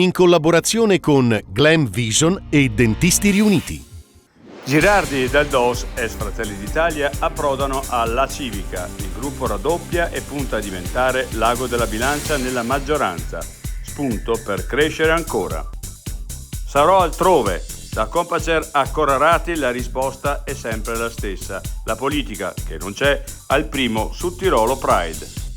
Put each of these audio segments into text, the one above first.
in collaborazione con Glam Vision e Dentisti Riuniti. Girardi e Del Dos, ex Fratelli d'Italia, approdano alla Civica. Il gruppo raddoppia e punta a diventare l'ago della bilancia nella maggioranza. Spunto per crescere ancora. Sarò altrove. Da Compacer a Corrarati la risposta è sempre la stessa. La politica, che non c'è, al primo Sudtirolo Pride.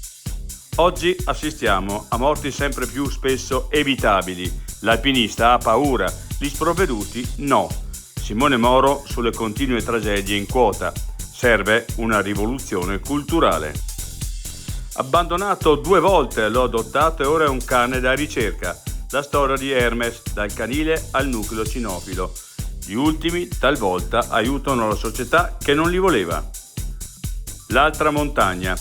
Oggi assistiamo a morti sempre più spesso evitabili. L'alpinista ha paura, gli sprovveduti no. Simone Moro sulle continue tragedie in quota. Serve una rivoluzione culturale. Abbandonato 2 volte, l'ho adottato e ora è un cane da ricerca. La storia di Hermes, dal canile al nucleo cinofilo. Gli ultimi, talvolta, aiutano la società che non li voleva. L'altra montagna.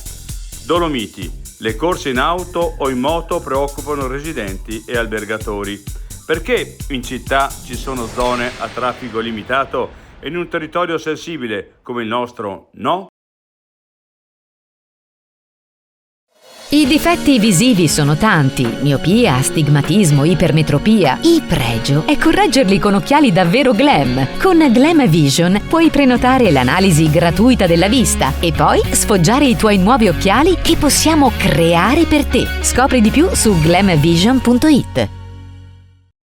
Dolomiti. Le corse in auto o in moto preoccupano residenti e albergatori. Perché in città ci sono zone a traffico limitato e in un territorio sensibile come il nostro no? I difetti visivi sono tanti: miopia, astigmatismo, ipermetropia. Il pregio è correggerli con occhiali davvero glam. Con Glam Vision puoi prenotare l'analisi gratuita della vista e poi sfoggiare i tuoi nuovi occhiali che possiamo creare per te. Scopri di più su glamvision.it.